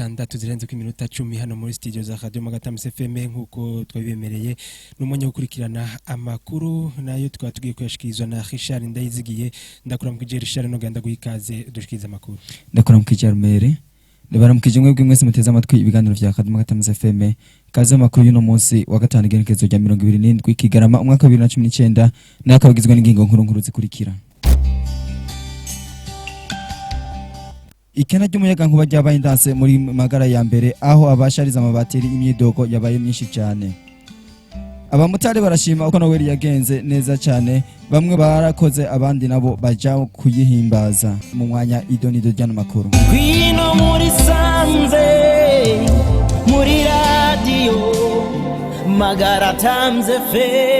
6 zirenze ku minota 10 hano muri studio za Radio Magara Times FM nkuko twabibemereye n'umunye gukurikirana amakuru nayo twatugiye kuyashikizwa na Richard Ndayizigiye ndakuramukije Richard no ganda guhikaze dushikiza amakuru ndakuramukije Armere ndabaramukije mwebwe mwese muteze amatwi ibiganiro vya Radio Magara Times FM kaze amakuru y'uno munsi wa gatanu igenekerezo rya 27 Kigarama umwaka wa 2019 nakabagizwe n'ingingo nkuru zikurikira. Ikena ry'umuyaga nkuba ryabaye indanse muri Magara ya mbere aho abashariza amabateri imyidogo yabaye myinshi cyane. Abamotari barashima uko Noel yagenze neza cyane, bamwe barakoze abandi nabo baja kuyihimbaza mu mwanya idonido ryano makuru. Kwino muri sanze muri radio Magara Times FM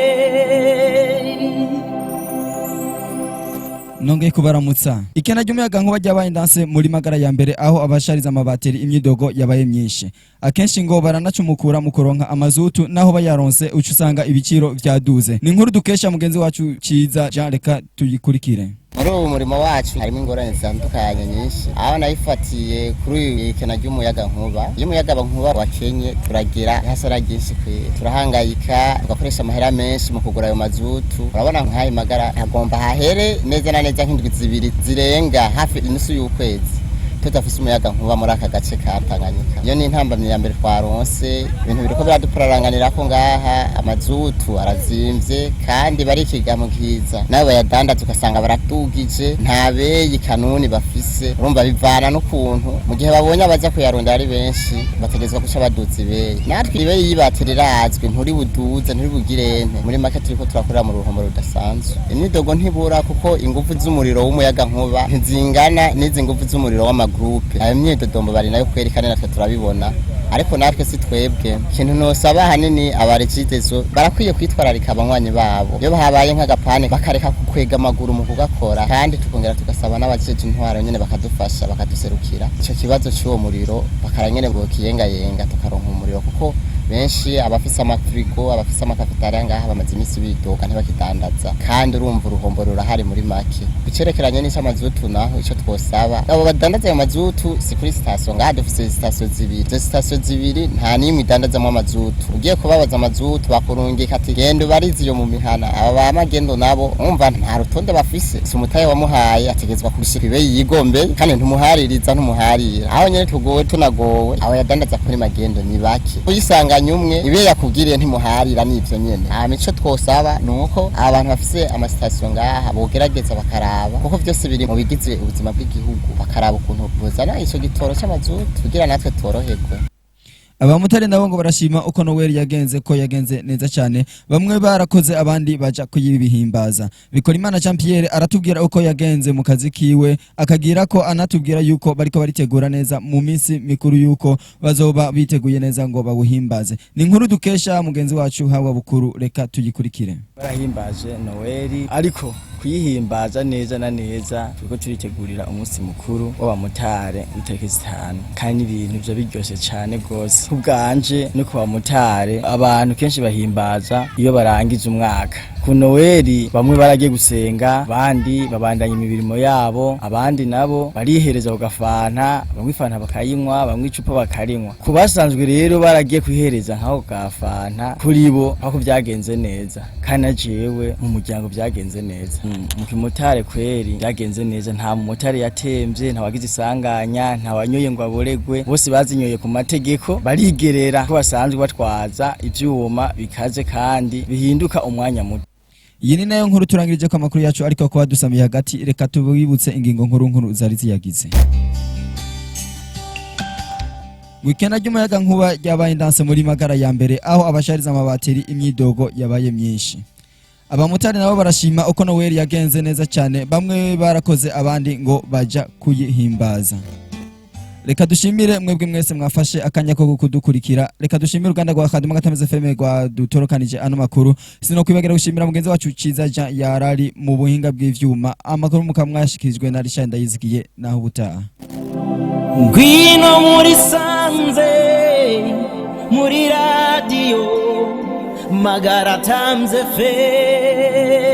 Nongeye kubaramutsa. Ikena ry'umuyaga nkuba ryabaye indanse muri Magara ya mbere aho abashariza amabateri imyidogo yabaye myinshi. Akenshi ngo baranacumukura mu kuronka amazutu naho bayaronse ucusanga ibiciro vyaduze. Ni inkuru dukesha mugenzi wacu Ciza Jean reka tuyikurikire. Muri ubu murimo wacu harimo ingorane zitandukanye nyinshi aho nayifatiye kuri ikena ry'umuyaga nkuba. Iyo umuyaga nkuba wakenye turagira hasara ryinshi turahangayika tugakoresha amahera menshi mu kugura ayo mazutu. Urabona nk'ayi Magara agomba hahere neza na neza nk'indwi zibiri zirenga hafi inusu y'ukwezi tutafise umuyaga nkuba muri aka gace ka Tanganyika. Iyo ni intambamye ya mbere twaronse, ibintu biriko biradupuraranganira ko ngaha amazutu arazimvye kandi bari ikigamo kiza nawe bayadandaza ugasanga baratugije nta beyi kanuni bafise. Urumva bivana n'ukuntu mu gihe babonye abaza kuyarondera ari benshi bategezwa guca baduza ibeyi. Natwe ibeyi yibatirirazwe nturi buduze nturi bugirente muri market turiko turakorera mu ruhombo rudasanzwe. Imyidogo ntibura kuko ingufu z'umuriro w'umuyaga nkuba ntizingana n'izi ngufu z'umuriro w'ama groupe. Ayo myidodombo bari nayo kwerekana natwe turabibona ariko natwe si twebwe ikintu nosaba hanini abarekidezo barakwiye kwitwararika abanywanyi babo iyo bahabaye nk'agapane bakareka kukwega amaguru mu kugakora kandi tukongera tugasaba n'abajeje intwaro nyene bakadufasha bakaduserukira ico kibazo cy'uwo muriro bakaranyene ngo kiyenga tukaronka umuriro kuko benshi abafise amafrigo abafise amakafetariya ngaha bamaze imisi bidoga ntibakidandaza kandi urumva uruhombo rurahari muri make bicerekeranye n'icyo amazutu naho ico twosaba abo badandaza ayo mazutu si kuri station ngaha dufise station zibiri izo station zibiri nta nimwe idandazamo amazutu ugiye kubabaza amazutu bakurungika ati gendo barizi yo mu mihana aba bamagendo nabo umva nta rutonde bafise si umutaye wamuhaye ategezwa kubishika ibe yigombe kandi ntumuhaririza ntumuharira aho nyene tugowe tunagowe abo yadandaza kuri magendo ni bake uyisanga nyumwe ibe yakugiriye ntimuharira nivyo nyene mico twosaba nuko abantu bafise amastation ngaha bogerageza bakaraba kuko byose biri mu bigize ubuzima bw'igihugu bakaraba ukuntu buzana ico gitoro c'amazutu kugira natwe tworoherwe. Abamotari nabo ngo barashima uko Noel yagenze neza cyane, bamwe barakoze abandi baja kuyibihimbaza. Bikorimana Jean Pierre aratubwira uko yagenze mu kazi kiwe, akagira ko anatubwira yuko bariko baritegura neza mu minsi mikuru yuko bazoba biteguye neza ngo bawuhimbaze. Ni inkuru dukesha mugenzi wacu hawa bukuru reka tuyikurikire. Barahimbaje Noel ariko kuyihimbaza neza na neza kuko turitegurira umunsi mukuru w'abamotari itariki 5 kandi ibintu byo biryoshe cyane gose kubganje no kuba motari abantu kenshi bahimbaza iyo barangiza umwaka. Ku Noel bamwe baragiye gusenga abandi babandanya imibirimo yabo abandi nabo barihereza ugafanta bamwe fanta bakayinywa bamwe icupa bakarinywa. Kubasanzwe rero baragiye kwihereza nkaho gafanta kuri bo aho byagenze neza kandi najewe mu muryango byagenze neza. Mu kimotari kweri byagenze neza nta mumotari yatemvye nta wagize isanganya nta wanyoye ngo aboregwe bose bazinyoye ku mategeko barigerera ko basanzwe batwaza ivyuma bikaze kandi bihinduka umwanya muto. Iyi ni nayo nkuru turangirije ko amakuru yacu ariko kwa dusamiye hagati reka tubibutse ingingo nkuru zari ziyagize. Wikena ry'umuyaga nkuba ryabaye indanse muri Magara ya mbere aho abashariza amabateri imyidogo yabaye myinshi. Abamotari nabo barashima uko Noel yagenze neza cyane, bamwe barakoze abandi ngo baja kuyihimbaza. Reka dushimire mwebwe mwese mwafashe akanya ko kudukurikira. Reka dushimire uruganda rwa Radio Magara Times FM rwa dutorokanije ano makuru. Sino kwibagira gushimira mugenzi wacu Ciza Jean yarari mu buhinga bw'ivyuma. Amakuru mukamwashikirijwe na Richard Ndayizigiye naho butaha. Ngwino muri sanze muri radio Magara Times FM